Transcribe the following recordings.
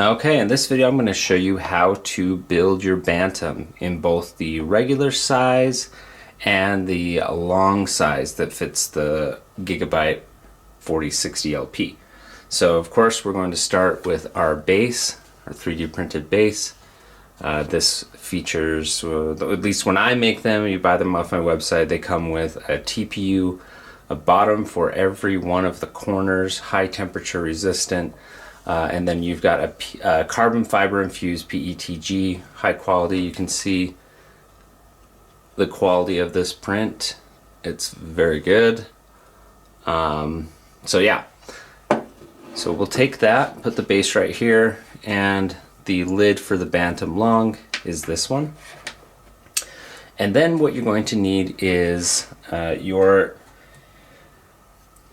Okay, in this video I'm going to show you how to build your Bantam in both the regular size and the long size that fits the Gigabyte 4060 LP. So of course we're going to start with our base, our 3D printed base. This features, at least when I make them, you buy them off my website, they come with a TPU, a bottom for every one of the corners, high temperature resistant, and then you've got a carbon fiber infused PETG, high quality. You can see the quality of this print. It's very good. So yeah, so we'll take that, put the base right here, and the lid for the Bantam long is this one. And then what you're going to need is your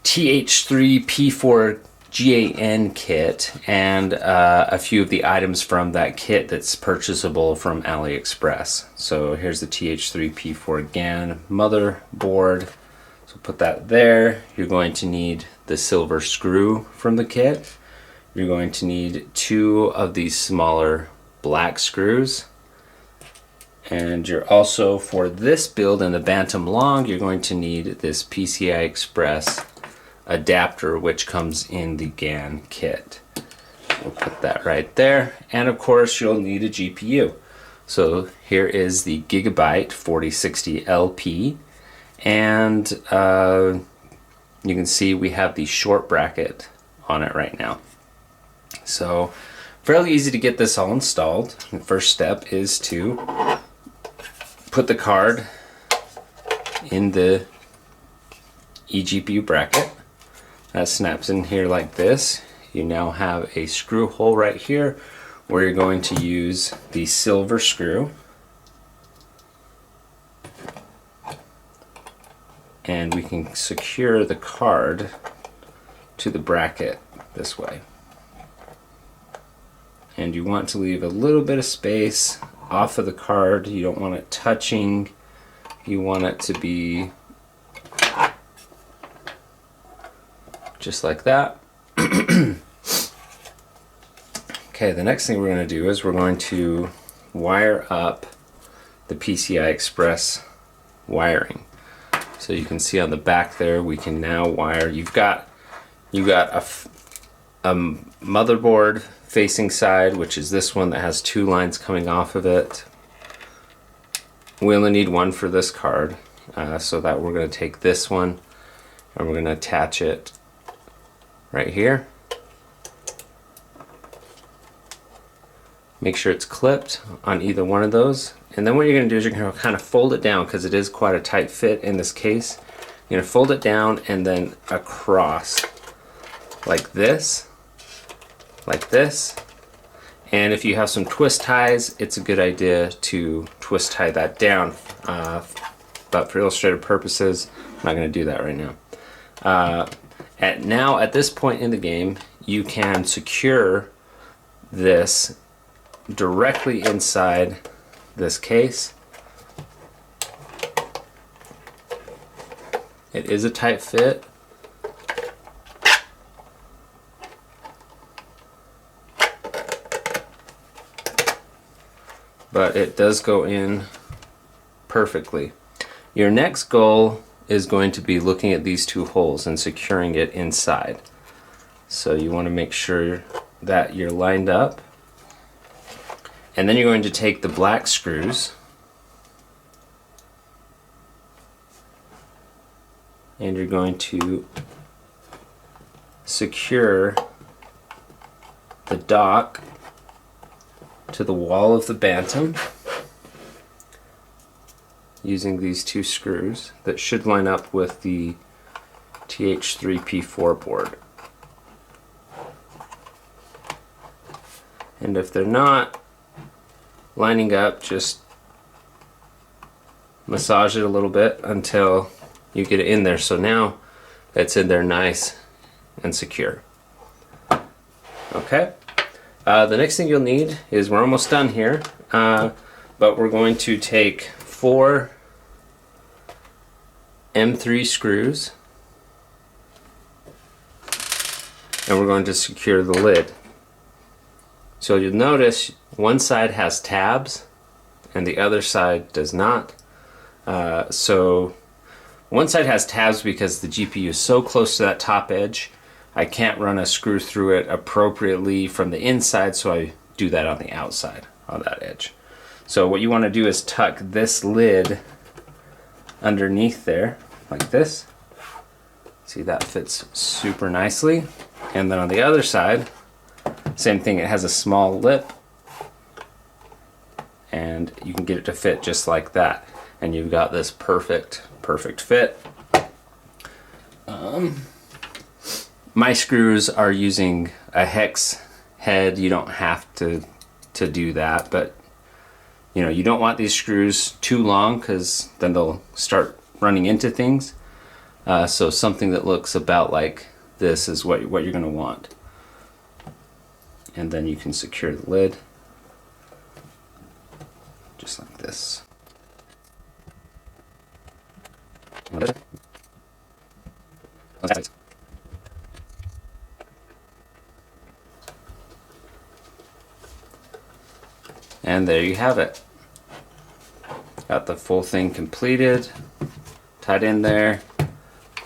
TH3P4GAN kit and a few of the items from that kit that's purchasable from AliExpress. So here's the TH3P4GAN motherboard. So put that there. You're going to need the silver screw from the kit. You're going to need 2 of these smaller black screws. And you're also, for this build in the Bantam long, you're going to need this PCI Express adapter, which comes in the GAN kit. We'll put that right there. And of course, you'll need a GPU. So here is the Gigabyte 4060 LP. And you can see we have the short bracket on it right now. So fairly easy to get this all installed. The first step is to put the card in the eGPU bracket. That snaps in here like this. You now have a screw hole right here where you're going to use the silver screw. And we can secure the card to the bracket this way. And you want to leave a little bit of space off of the card. You don't want it touching. You want it to be just like that. Okay, the next thing we're going to do is we're going to wire up the PCI Express wiring. So you can see on the back there, we can now wire. You got a motherboard facing side, which is this one that has 2 lines coming off of it. We only need 1 for this card, so that we're going to take this one and we're going to attach it right here. Make sure it's clipped on either one of those. And then what you're going to do is you're going to kind of fold it down, because it is quite a tight fit in this case. You're going to fold it down and then across like this. Like this. And if you have some twist ties, it's a good idea to twist tie that down. But for illustrative purposes, I'm not going to do that right now. At this point in the game, you can secure this directly inside this case. It is a tight fit. But it does go in perfectly. Your next goal is going to be looking at these 2 holes and securing it inside. So you want to make sure that you're lined up. And then you're going to take the black screws and you're going to secure the dock to the wall of the Bantam using these 2 screws that should line up with the TH3P4 board. And if they're not lining up, just massage it a little bit until you get it in there. So now it's in there nice and secure. Okay. The next thing you'll need is, we're almost done here, but we're going to take 4 M3 screws and we're going to secure the lid. So you'll notice one side has tabs and the other side does not. So one side has tabs because the GPU is so close to that top edge, I can't run a screw through it appropriately from the inside, so I do that on the outside, on that edge. So what you want to do is tuck this lid underneath there, like this. See, that fits super nicely. And then on the other side, same thing, it has a small lip, and you can get it to fit just like that. And you've got this perfect fit. My screws are using a hex head. You don't have to do that, but you know, you don't want these screws too long because then they'll start running into things. So something that looks about like this is what you're going to want. And then you can secure the lid just like this. And there you have it. Got the full thing completed, tied in there.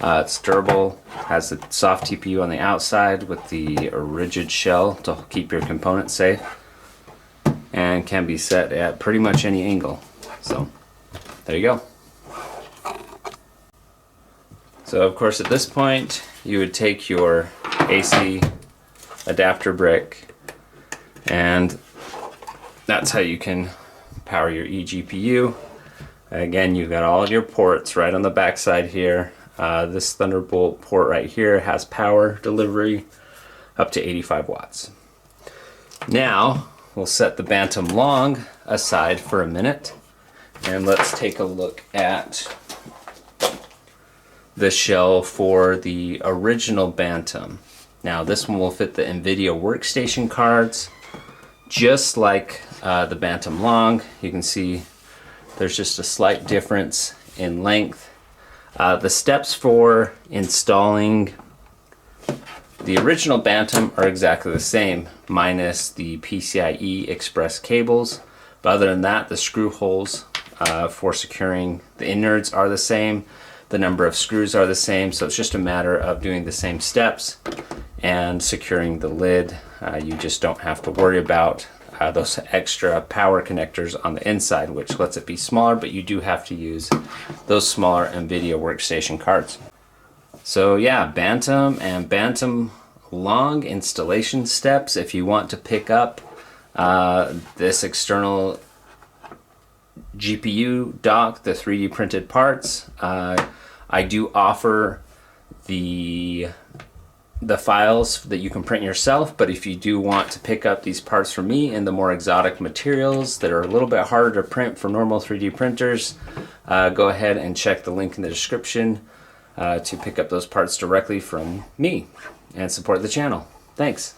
It's durable, has a soft TPU on the outside with the rigid shell to keep your components safe, and can be set at pretty much any angle. So there you go. So of course at this point you would take your AC adapter brick, and that's how you can power your eGPU. Again, you've got all of your ports right on the back side here. This Thunderbolt port right here has power delivery up to 85 watts. Now we'll set the Bantam Long aside for a minute, and let's take a look at the shell for the original Bantam. Now this one will fit the NVIDIA workstation cards, just like the Bantam Long. You can see there's just a slight difference in length. The steps for installing the original Bantam are exactly the same, minus the PCIe Express cables. But other than that, the screw holes for securing the innards are the same. The number of screws are the same, so it's just a matter of doing the same steps and securing the lid. You just don't have to worry about those extra power connectors on the inside, which lets it be smaller, but you do have to use those smaller NVIDIA workstation cards. So yeah, Bantam and Bantam Long installation steps. If you want to pick up this external GPU dock, the 3D printed parts, I do offer the files that you can print yourself, but if you do want to pick up these parts from me in the more exotic materials that are a little bit harder to print for normal 3D printers, go ahead and check the link in the description to pick up those parts directly from me and support the channel. Thanks.